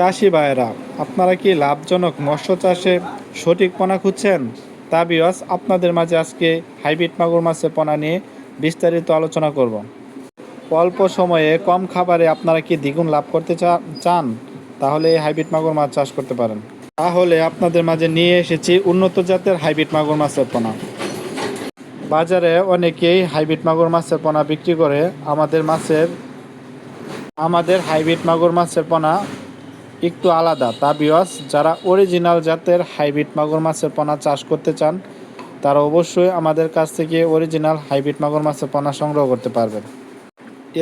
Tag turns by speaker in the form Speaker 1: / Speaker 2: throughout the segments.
Speaker 1: চাষি ভাইয়েরা, আপনারা কি লাভজনক মৎস্য চাষে সঠিক পোনা খুঁজছেন? তা বিয়স আপনাদের মাঝে আজকে হাইব্রিড মাগুর মাছের পোনা নিয়ে বিস্তারিত আলোচনা করব। অল্প সময়ে কম খাবারে আপনারা কি দ্বিগুণ লাভ করতে চান? তাহলে এই হাইব্রিড মাগুর মাছ চাষ করতে পারেন। তাহলে আপনাদের মাঝে নিয়ে এসেছি উন্নত জাতের হাইব্রিড মাগুর মাছের পোনা। বাজারে অনেকেই হাইব্রিড মাগুর মাছের পোনা বিক্রি করে। আমাদের হাইব্রিড মাগুর মাছের পোনা একটু আলাদা। তা বিয়স যারা অরিজিনাল জাতের হাইব্রিড মাগুর মাছের পোনা চাষ করতে চান তারা অবশ্যই আমাদের কাছ থেকে অরিজিনাল হাইব্রিড মাগুর মাছের পোনা সংগ্রহ করতে পারবেন।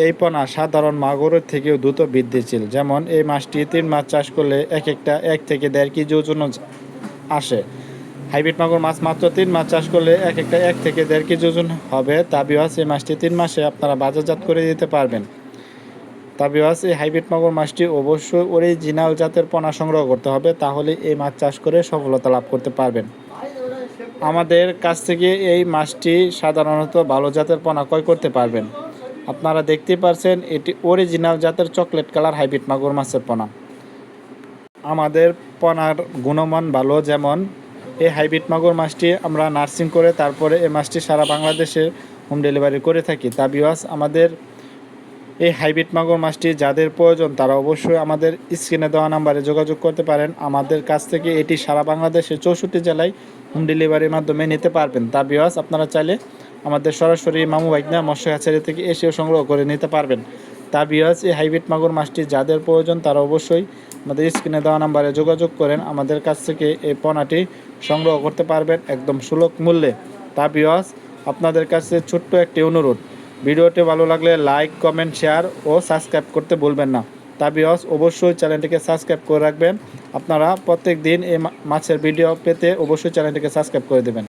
Speaker 1: এই পোনা সাধারণ মাগুরের থেকেও দ্রুত বৃদ্ধিশীল। যেমন এই মাছটি 3 মাছ চাষ করলে এক থেকে 1.5 কেজি ওজন আসে। হাইব্রিড মাগুর মাছ মাত্র 3 মাছ চাষ করলে এক থেকে 1.5 কেজি ওজন হবে। তা বিয়স এই মাছটি 3 মাসে আপনারা বাজারজাত করে দিতে পারবেন। তা বিয়স এই হাইব্রিড মাগুর মাছটি অবশ্যই অরিজিনাল জাতের পোনা সংগ্রহ করতে হবে, তাহলে এই মাছ চাষ করে সফলতা লাভ করতে পারবেন। আমাদের কাছ থেকে এই মাছটি সাধারণত ভালো জাতের পোনা ক্রয় করতে পারবেন। আপনারা দেখতেই পারছেন এটি অরিজিনাল জাতের চকলেট কালার হাইব্রিড মাগুর মাছের পোনা। আমাদের পোনার গুণমান ভালো। যেমন এই হাইব্রিড মাগুর মাছটি আমরা নার্সিং করে তারপরে এই মাছটি সারা বাংলাদেশে হোম ডেলিভারি করে থাকি। তা বিয়স আমাদের এই হাইব্রিড মাগুর মাছটি যাদের প্রয়োজন তারা অবশ্যই আমাদের স্ক্রিনে দেওয়া নাম্বারে যোগাযোগ করতে পারেন। আমাদের কাছ থেকে এটি সারা বাংলাদেশে 64 জেলায় হোম ডেলিভারির মাধ্যমে নিতে পারবেন। তা বিয়স আপনারা চাইলে আমাদের সরাসরি মামু ভাইগনা মৎস্য হ্যাচারি থেকে এসেও সংগ্রহ করে নিতে পারবেন। তা বিয়স এই হাইব্রিড মাগুর মাছটি যাদের প্রয়োজন তারা অবশ্যই আমাদের স্ক্রিনে দেওয়া নাম্বারে যোগাযোগ করেন, আমাদের কাছ থেকে এই পোনাটি সংগ্রহ করতে পারবেন একদম সুলভ মূল্যে। তা বিয়স আপনাদের কাছে ছোট্ট একটি অনুরোধ, ভিডিওটি ভালো লাগলে লাইক, কমেন্ট, শেয়ার ও সাবস্ক্রাইব করতে ভুলবেন না। তা বিয়স অবশ্যই চ্যানেলটিকে সাবস্ক্রাইব করে রাখবেন। আপনারা প্রত্যেক দিন এই মাছের ভিডিও পেতে অবশ্যই চ্যানেলটিকে সাবস্ক্রাইব করে দেবেন।